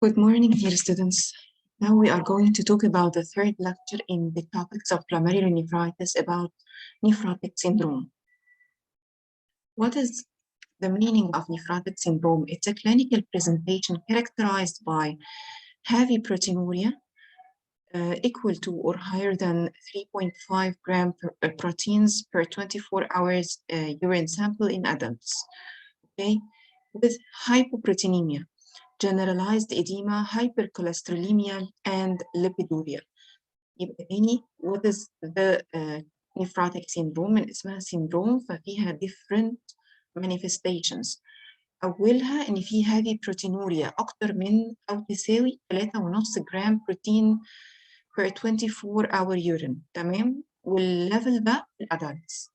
Good morning, dear students. Now we are going to talk about the third lecture in the topics of glomerulonephritis about nephrotic syndrome. What is the meaning of nephrotic syndrome? It's a clinical presentation characterized by heavy proteinuria equal to or higher than 3.5 gram proteins per 24 hours urine sample in adults, okay, with hypoproteinemia, generalized edema, hypercholesterolemia, and lipiduria. يبقى تاني what is the nephrotic syndrome؟ من اسمها syndrome ففيها different manifestations. أولها إن في heavy proteinuria أكتر من أو تساوي 3.5 جرام بروتين per 24 hour urine، تمام؟ والليفل ده في الأدلتس.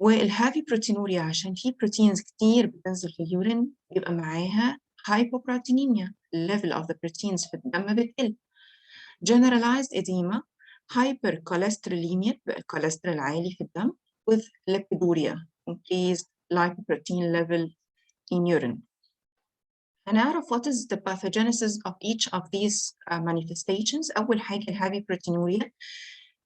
والهافي بروتينوريا عشان في بروتينز كتير بتنزل في اليورين يبقى معاها hypoproteinemia، level of the proteins في الدم بتقل. generalized edema، hypercholesterolemia، يبقى الكوليسترول عالي في الدم، with lipiduria، increased lipoprotein level in urine. هنعرف what is the pathogenesis of each of these manifestations. أول حاجة الهافي proteinuria.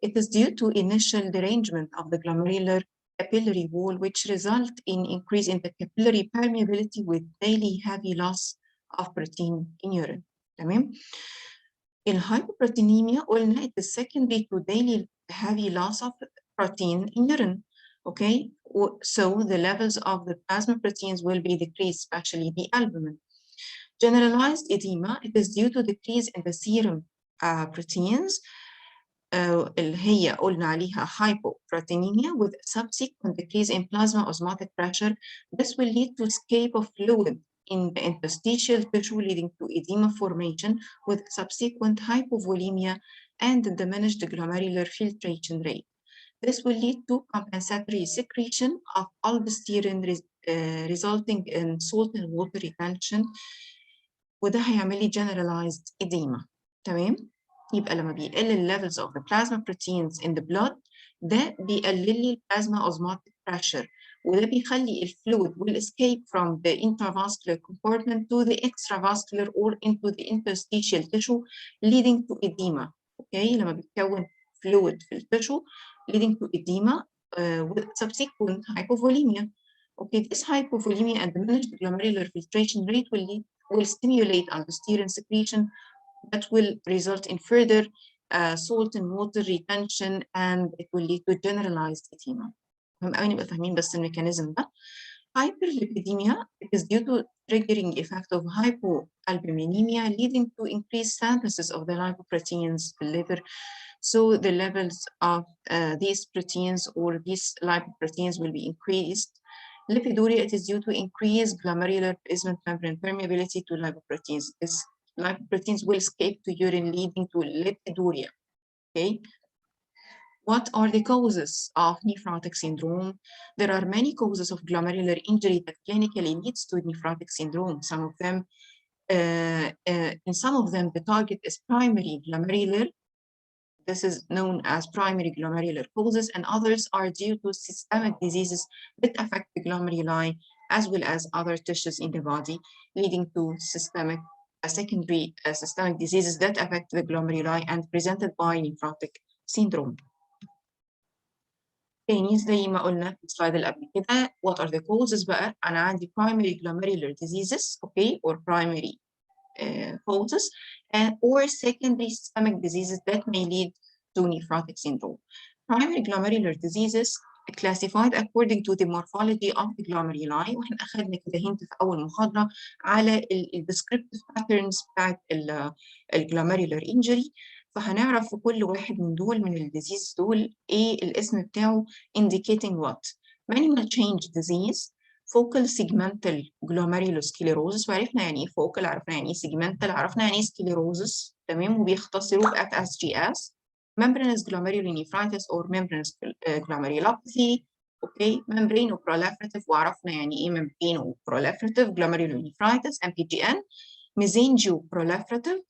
It is due to initial derangement of the glomerular capillary wall, which result in increase in the capillary permeability with daily heavy loss of protein in urine. تمام؟ الhypoproteinemia قلنا it is secondary to daily heavy loss of protein in urine. Okay, so the levels of the plasma proteins will be decreased, especially the albumin. Generalized edema, it is due to decrease in the serum proteins اللي هي قلنا عليها hypoproteinemia with subsequent decrease in plasma osmotic pressure. This will lead to escape of fluid in the interstitial tissue, leading to edema formation with subsequent hypovolemia and diminished glomerular filtration rate. This will lead to compensatory secretion of aldosterone resulting in salt and water retention، وده هيعمل لي generalized edema. تمام؟ يبقى لما بيقل levels of the plasma proteins in the blood ده بيقلل لي plasma osmotic pressure، وده بيخلي الفلويد will escape from the intravascular compartment to the extravascular or into the interstitial tissue leading to edema. Okay, لما بيتكون fluid في التشو leading to edema with subsequent hypovolemia. Okay, this hypovolemia and diminished glomerular filtration rate will stimulate aldosterone secretion that will result in further salt and water retention, and it will lead to generalized edema. مهم قوي نبقى فاهمين بس الميكانيزم ده. Hyperlipidemia is due to triggering effect of hypoalbuminemia leading to increased synthesis of the lipoproteins in the liver. So the levels of these proteins or these lipoproteins will be increased. Lipiduria, it is due to increased glomerular basement membrane permeability to lipoproteins. This lipoproteins will escape to urine leading to lipiduria. Okay. What are the causes of nephrotic syndrome? There are many causes of glomerular injury that clinically leads to nephrotic syndrome. Some of them, in some of them, the target is primary glomerular. This is known as primary glomerular causes, and others are due to systemic diseases that affect the glomeruli as well as other tissues in the body, leading to secondary systemic diseases that affect the glomeruli and presented by nephrotic syndrome. تاني زي ما قلنا في السلايد اللي قبل كده what are the causes بقى. أنا عندي primary glomerular diseases, okay, or primary causes or secondary systemic diseases that may lead to nephrotic syndrome. Primary glomerular diseases classified according to the morphology of the glomeruli، واحنا أخذنا كده هنت في أول محاضرة على descriptive patterns بتاعت glomerular injury. فهنعرف في كل واحد من دول من الديزيز دول ايه الاسم بتاعه indicating what. Minimal change disease، focal segmental glomerulosclerosis، وعرفنا يعني ايه focal، عرفنا يعني ايه segmental، عرفنا يعني ايه sclerosis، تمام، وبيختصروه ب FSGS. membranous glomerulonephritis or membranous glomerulopathy، اوكي، membranoproliferative، وعرفنا يعني ايه membranoproliferative glomerulonephritis MPGN. mesengoproliferative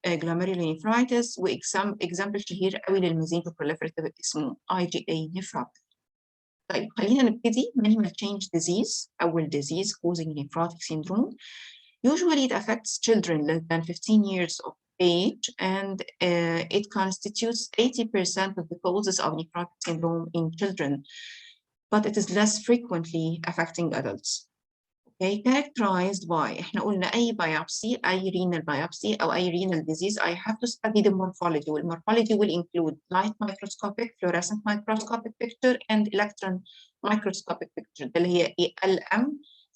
glomerulonephritis، واكزامبل شهير قوي للميزنجوبروليفراتيف اسمه IgA nephropathy. طيب خلينا نبتدي. minimal change disease أول disease causing nephrotic syndrome. Usually it affects children less than 15 years of age, and it constitutes 80% of the causes of nephrotic syndrome in children, but it is less frequently affecting adults. Okay, characterized by احنا قلنا أي biopsy, أي renal biopsy أو أي renal disease, I have to study the morphology. والmorphology will include light microscopic, fluorescent microscopic picture, and electron microscopic picture. اللي هي LM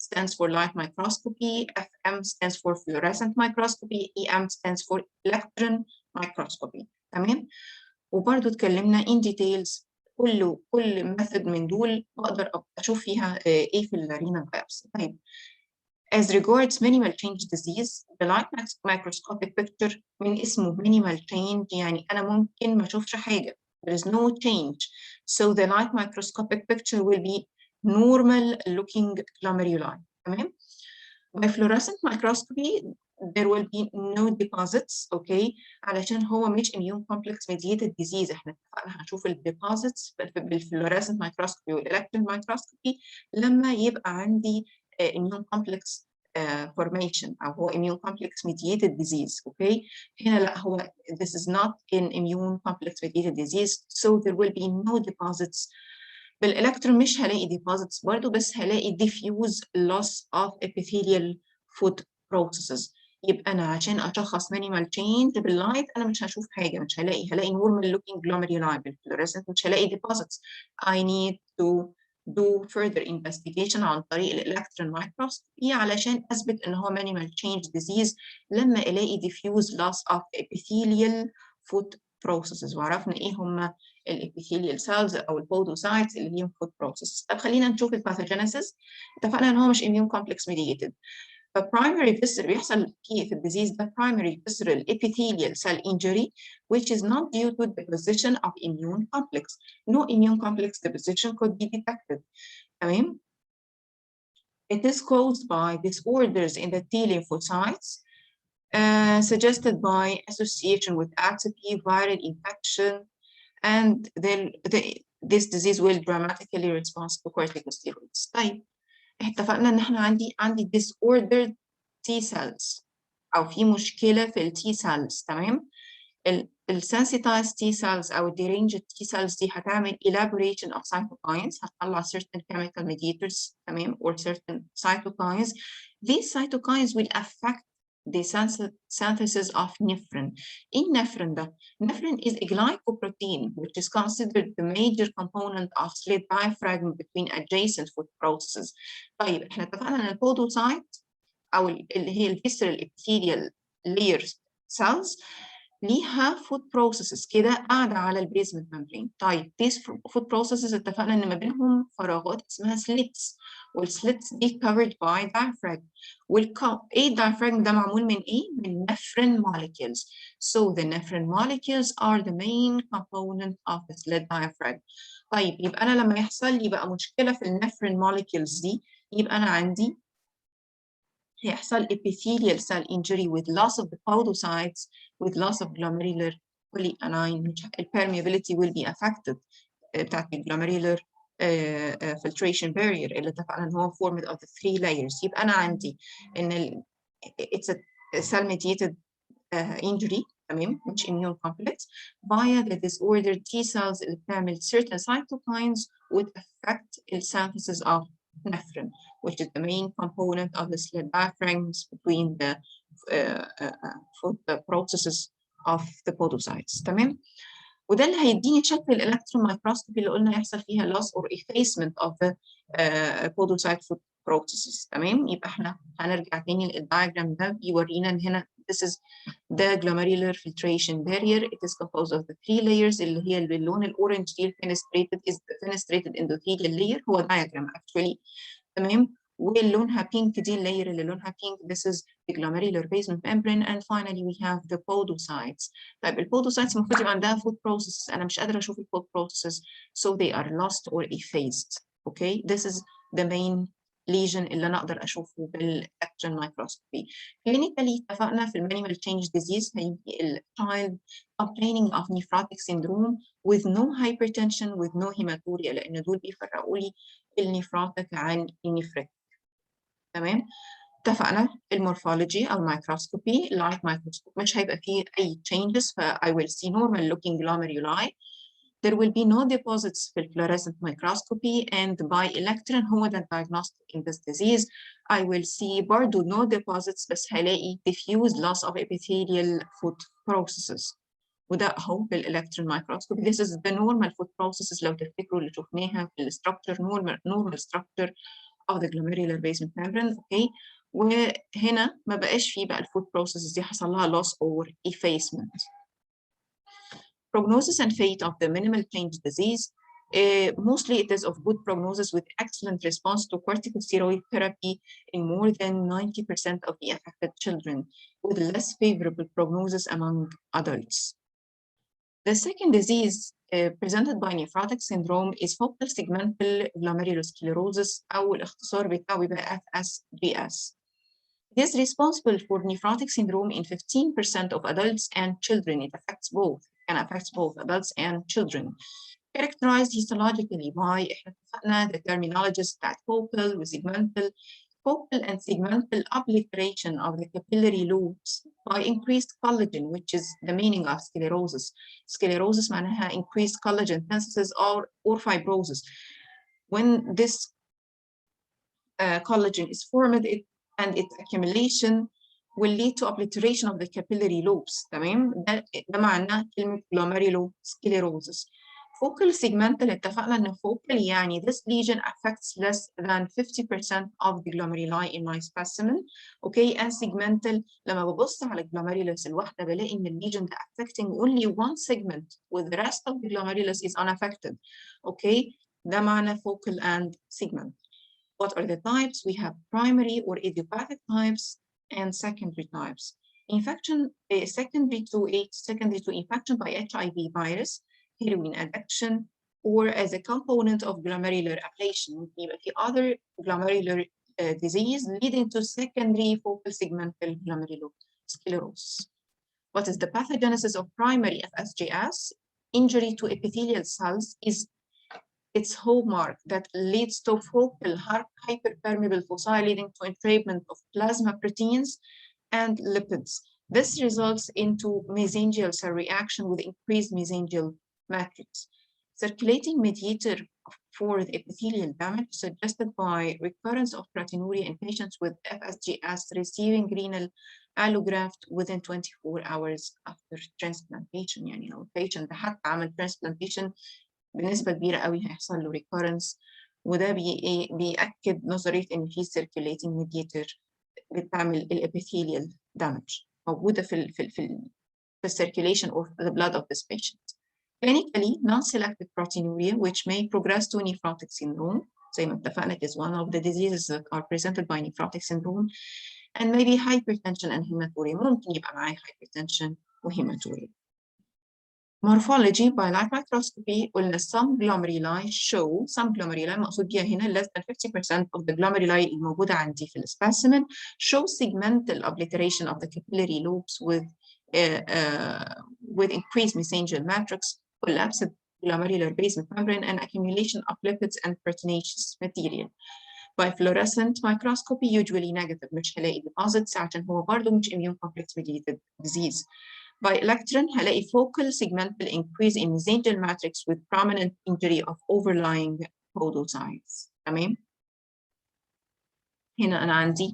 stands for light microscopy, FM stands for fluorescent microscopy, EM stands for electron microscopy. تمام؟ وبرضه اتكلمنا in details كل ميثود من دول بقدر اشوف فيها ايه في الرينال بايوبسي. طيب as regards minimal change disease, the light microscopic picture من اسمه minimal change يعني انا ممكن ما اشوفش حاجه. There is no change. So the light microscopic picture will be normal looking glomeruli. تمام؟ By fluorescent microscopy there will be no deposits. Okay, علشان هو مش immune complex mediated disease. احنا اتفقنا هنشوف الديبوزيتس بالفلوريسنت مايكروسكوبي والالكترون مايكروسكوبي لما يبقى عندي immune complex formation او هو immune complex mediated disease. Okay, هنا لا هو this is not an immune complex mediated disease, so there will be no deposits. بالالكترون مش هلاقي deposits برضه، بس هلاقي diffuse loss of epithelial food processes. يبقى أنا عشان أشخص minimal change باللايت أنا مش هشوف حاجة، مش هلاقي normal looking glomeruli. بالفلوريسنت مش هلاقي deposits. I need to do further investigation عن طريق الالكترون مايكروسكوبي علشان أثبت إن هو minimal change disease لما ألاقي diffuse loss of epithelial food processes. وعرفنا إيه هما الابيثيليال سيلز او البودوسايتس اللي هي فود بروسيس. طب خلينا نشوف الباثوجينيسيس. اتفقنا ان هو مش immune complex mediated. فبرايمري visceral بيحصل في الديزيز ده primary visceral epithelial cell injury which is not due to deposition of immune complex. No immune complex deposition could be detected. تمام؟ It is caused by disorders in the T lymphocytes suggested by association with atopy, viral infection, and then this disease will dramatically respond to corticosteroids. طيب اتفقنا ان احنا عندي disordered T cells او في مشكله في ال T cells. تمام؟ ال sensitized T cells او deranged T cells دي هتعمل elaboration of cytokines، هتطلع certain chemical mediators. تمام؟ or certain cytokines. These cytokines will affect the synthesis of nephrin. In nephrin ده? Nephrin is a glycoprotein which is considered the major component of slit diaphragm between adjacent food processes. طيب احنا اتفقنا ان البودوسايت او اللي هي الفيسرال epithelial layer cells ليها food processes كده قاعدة على البيزمنت ممبرين. طيب these food processes اتفقنا ان ما بينهم فراغات اسمها slits، والslits دي covered by diaphragm. ايه diaphragm ده معمول من ايه؟ من nephrin molecules. So the nephrin molecules are the main component of the slit diaphragm. طيب يبقى انا لما يحصل لي بقى مشكلة في النفرين molecules دي يبقى انا عندي هيحصل epithelial cell injury with loss of the podocytes, with loss of glomerular polyanion. Permeability will be affected بتاعت glomerular filtration barrier اللي اتفقنا ان هو formed of the 3 layers. يبقى انا عندي ان it's a cell mediated injury. تمام؟ مش immune complex via the disordered T cells اللي بتعمل certain cytokines would affect the synthesis of nephrin, which is the main component of the slit diaphragms between the food processes of the podocytes. تمام؟ وده اللي هيديني شكل الالكترون مايكروسكوبي اللي قلنا يحصل فيها loss or effacement of the podocyte food processes. تمام؟ يبقى احنا هنرجع تاني للدايجرام ده بيورينا ان هنا this is the glomerular filtration barrier. It is composed of the 3 layers اللي هي باللون الاورنج دي fenestrated endothelial layer. هو diagram actually. تمام؟ واللونها pink دي اللاير اللي لونها pink this is the glomerular basement membrane, and finally we have the podocytes. طيب البودوسايتس المفروض يبقى عندها food processes. أنا مش قادرة أشوف food processes so they are lost or effaced. Okay, this is the main lesion اللي أنا أقدر أشوفه بالإلكترون مايكروسكوبي. Clinically اتفقنا في المينيمال change disease هيجي ال child complaining of nephrotic syndrome with no hypertension with no hematuria، لأن دول بيفرقوا لي النيفروتيك عن النيفريك. تمام؟ اتفقنا المورفولوجي أو microscopy light microscope مش هيبقى فيه أي changes ف I will see normal looking glomeruli. There will be no deposits في fluorescent microscopy and by electron هو ده diagnostic in this disease. I will see برضه no deposits بس هلاقي diffuse loss of epithelial foot processes. وده اهو بالالكترون مايكروسكوب. This is the normal foot processes لو تفتكروا اللي شفناها في الستراكشر normal structure of the glomerular basement membrane. اوكي وهنا ما بقاش فيه بقى الفوت processes دي حصل لها loss or effacement. Prognosis and fate of the minimal change disease. Mostly it is of good prognosis with excellent response to corticosteroid therapy in more than 90% of the affected children, with less favorable prognosis among adults. The second disease presented by nephrotic syndrome is focal segmental glomerulosclerosis أو الاختصار بتاعه بيبقى FSGS. It is responsible for nephrotic syndrome in 15% of adults and children. It affects both adults and children. Characterized histologically by احنا اتفقنا the terminologies بتاعت focal وsegmental. Focal and segmental obliteration of the capillary loops by increased collagen, which is the meaning of sclerosis. Sclerosis معناها increased collagen synthesis or fibrosis. When this collagen is formed and its accumulation will lead to obliteration of the capillary loops. تمام؟ ده معناه كلمة glomerulosclerosis. Focal segmental اتفقنا إن focal يعني this lesion affects less than 50% of the glomeruli in my specimen. Okay, and segmental لما ببص على glomerulus الواحدة بلاقي إن الليجن ده affecting only one segment with the rest of the glomerulus is unaffected. Okay, ده معنى focal and segmental. What are the types? We have primary or idiopathic types and secondary types. Infection secondary to infection by HIV virus, heroin addiction, or as a component of glomerular ablation. يبقى في other glomerular disease leading to secondary focal segmental glomerulosclerosis. What is the pathogenesis of primary FSGS? Injury to epithelial cells is its hallmark that leads to focal hyperpermeable foci leading to entrapment of plasma proteins and lipids. This results into mesangial cell reaction with increased mesangial matrix. Circulating mediator for the epithelial damage suggested by recurrence of proteinuria in patients with FSGS receiving renal allograft within 24 hours after transplantation. يعني لو البيشنت ده حتى عمل transplantation بنسبة كبيرة قوي هيحصل له recurrence وده بيأكد نظرية إن في circulating mediator بتعمل الابيثيليال damage موجودة في circulation of the blood of this patient. Clinically, non-selective proteinuria which may progress to nephrotic syndrome زي ما اتفقنا is one of the diseases that are presented by nephrotic syndrome and maybe hypertension and hematuria. ممكن يبقى معاه hypertension وهيماتوريا. Morphology by light microscopy قلنا some glomeruli مقصود بيها هنا less than 50% of the glomeruli الموجودة عندي في السبيسيمن show segmental obliteration of the capillary loops with increased mesangial matrix, collapsed glomerular basement membrane, and accumulation of lipids and proteinaceous material. By fluorescent microscopy usually negative مش هلاقي deposits عشان هو برضه مش immune complex mediated disease. By electron هلاقي focal segmental increase in mesangial matrix with prominent injury of overlying podocytes. تمام؟ هنا أنا عندي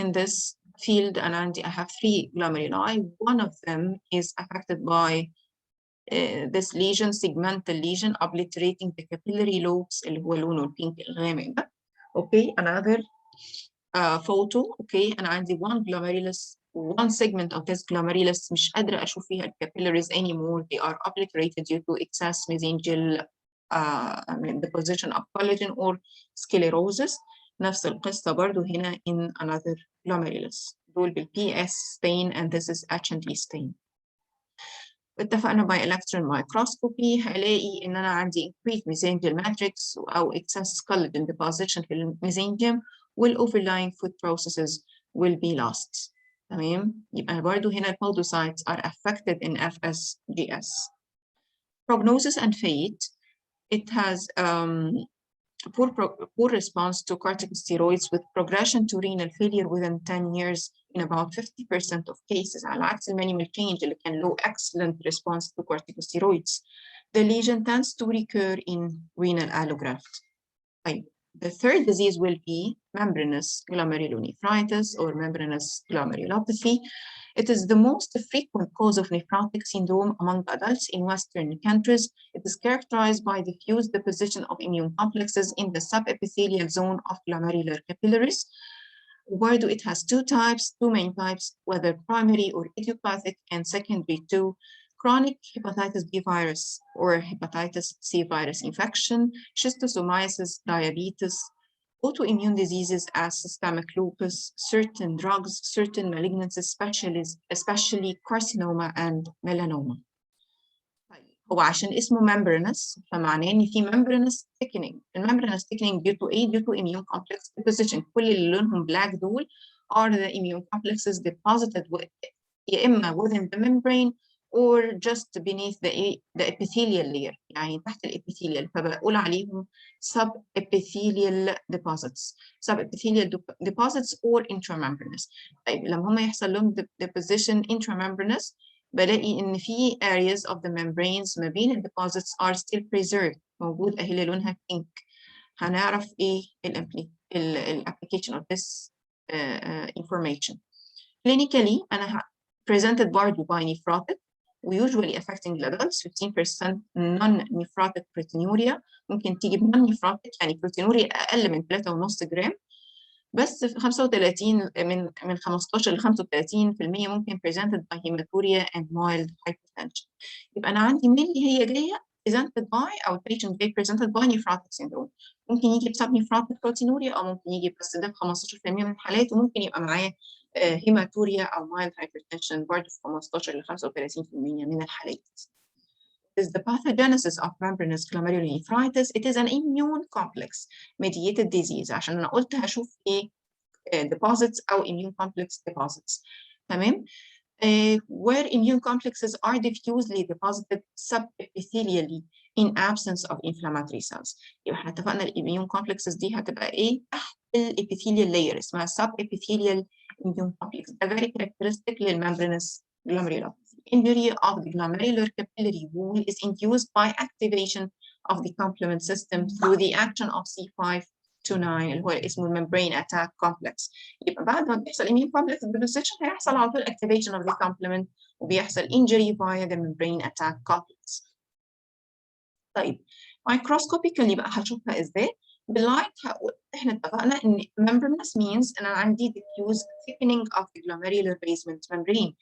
in this field أنا عندي I have 3 glomeruli. One of them is affected by this lesion, segmental lesion, obliterating the capillary lobes اللي هو لونه البينك الغامق ده. Okay, another photo. Okay, أنا عندي one glomerulus. One segment of this glomerulus مش قادرة أشوف فيها capillaries anymore. They are obliterated due to excess mesangial deposition of collagen or sclerosis. نفس القصة برضو هنا in another glomerulus. دول بالPS stain and this is H&E stain. اتفقنا by electron microscopy هلاقي إن أنا عندي increased mesangial matrix أو excess collagen deposition في الميزانجيوم والoverlying foot processes will be lost. تمام؟ يبقى برضو هنا podocytes are affected in FSGS. Prognosis and fate. It has poor response to corticosteroids with progression to renal failure within 10 years in about 50% of cases. على عكس المانيمال change اللي كان له excellent response to corticosteroids. The lesion tends to recur in renal allograft. The third disease will be membranous glomerulonephritis or membranous glomerulopathy. It is the most frequent cause of nephrotic syndrome among adults in Western countries. It is characterized by diffuse deposition of immune complexes in the subepithelial zone of glomerular capillaries. Where it has two main types, whether primary or idiopathic and secondary to chronic hepatitis B virus or hepatitis C virus infection, schistosomiasis, diabetes, autoimmune diseases as systemic lupus, certain drugs, certain malignancies, especially carcinoma and melanoma. هو عشان اسمه membranous فمعناه ان في membranous thickening. membranous thickening due to ايه؟ due to immune complex deposition. كل اللي لونهم black دول are the immune complexes deposited يا اما within the membrane or just beneath the epithelial layer، يعني تحت الابيثيليال، فبقول عليهم subepithelial deposits or intramembranous. طيب لما هم يحصل لهم deposition intramembranous بلاقي ان في areas of the membranes ما بين deposits are still preserved، موجود اهي اللي لونها pink. هنعرف ايه application of this information. Clinically أنا presented by nephrotic وusually affecting adults. 15% non-nephrotic proteinuria، ممكن تيجي non-nephrotic يعني proteinuria أقل من 3.5 جرام، بس في 35 من 15 ل 35% ممكن presented by hematuria and mild hypertension. يبقى أنا عندي mainly هي جاية presented by أو patient جاي presented by nephrotic syndrome. ممكن يجي بسبب nephrotic proteinuria أو ممكن يجي بس ده في 15% من الحالات، وممكن يبقى معاه هيماتوريا أو mild hypertension برضه في 15 ل 35% من الحالات. Is the pathogenesis of membranous glomerulonephritis. It is an immune complex mediated disease. عشان أنا قلت هشوف إيه deposits أو immune complex deposits. تمام؟ Where immune complexes are diffusely deposited subepithelially in absence of inflammatory cells. يبقى احنا اتفقنا immune complexes دي هتبقى إيه؟ تحت الepithelial layer اسمها subepithelial immune complex. ده very characteristic للmembranous glomerulopathy. Injury of the glomerular capillary wall is induced by activation of the complement system through the action of C5-9 اللي هو اسمه membrane attack complex. يبقى بعد ما بيحصل immune complex deposition هيحصل على طول activation of the complement وبيحصل injury via the membrane attack complex. طيب microscopically بقى هشوفها ازاي؟ باللايت احنا اتفقنا ان membranous means ان انا عندي diffuse thickening of the glomerular basement membrane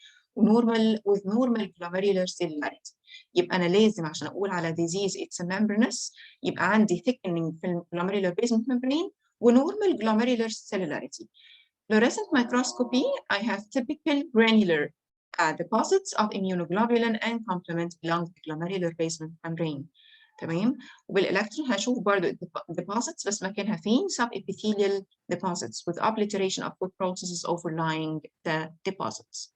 with normal glomerular cellularity. يبقى أنا لازم عشان أقول على disease it's a membranous يبقى عندي thickening في glomerular basement membrane وnormal glomerular cellularity. Fluorescent microscopy, I have typical granular deposits of immunoglobulin and complement along the glomerular basement membrane. تمام؟ وبالإلكترون هشوف برضو deposits بس مكانها فين؟ subepithelial deposits with obliteration of food processes overlying the deposits.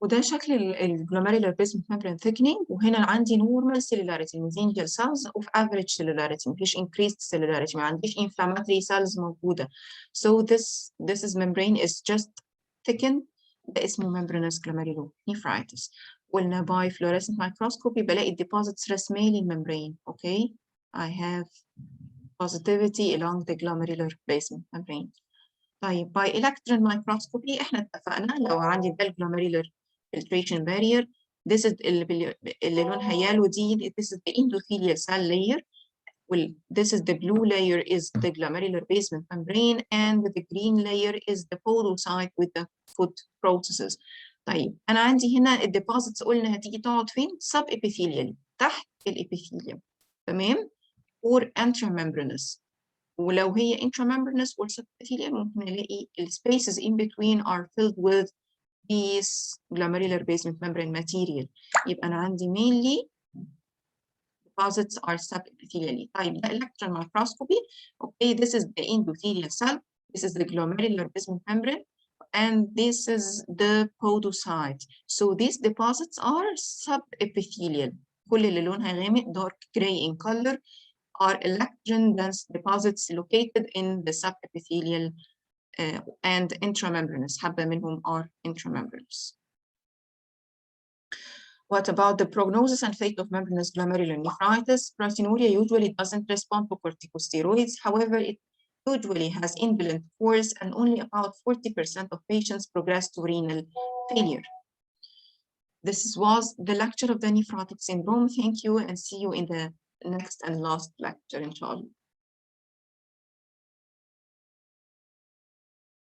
وده شكل الجلوميرولار بيزمنت ممبرين ثيكنينج، وهنا عندي نورمال سيلولاريتي mesangial cells of average cellularity، مفيش increased cellularity، ما عنديش inflammatory cells موجودة. So this is membrane is just thickened، ده اسمه membranous glomerulonephritis. قلنا by fluorescent microscopy بلاقي deposits رسمية للممبرين. Okay, I have positivity along the glomerular basement membrane. طيب by electron microscopy احنا اتفقنا لو عندي ده glomerular filtration barrier this is اللي لونها يالو دي this is the endothelial cell layer this is the blue layer is the glomerular basement membrane and the green layer is the podocyte with the food processes. طيب أنا عندي هنا الديبوزيتس قلنا هتيجي تقعد فين؟ subepithelially تحت الابيثيليوم. تمام؟ or intramembranous. ولو هي intramembranous or subepithelial ممكن نلاقي spaces in between are filled with these glomerular basement membrane material. يبقى أنا عندي mainly deposits are subepithelially. طيب ده electron microscopy. Okay, this is the endothelial cell. This is the glomerular basement membrane. and this is the podocyte. So these deposits are subepithelial. كل اللي لونها غامق dark gray in color are electron dense deposits located in the subepithelial and intramembranous. حبة منهم are intramembranous. What about the prognosis and fate of membranous glomerulonephritis? Proteinuria usually doesn't respond to corticosteroids. However, it usually has indolent force, and only about 40% of patients progress to renal failure. This was the lecture of the nephrotic syndrome. Thank you, and see you in the next and last lecture, inshallah.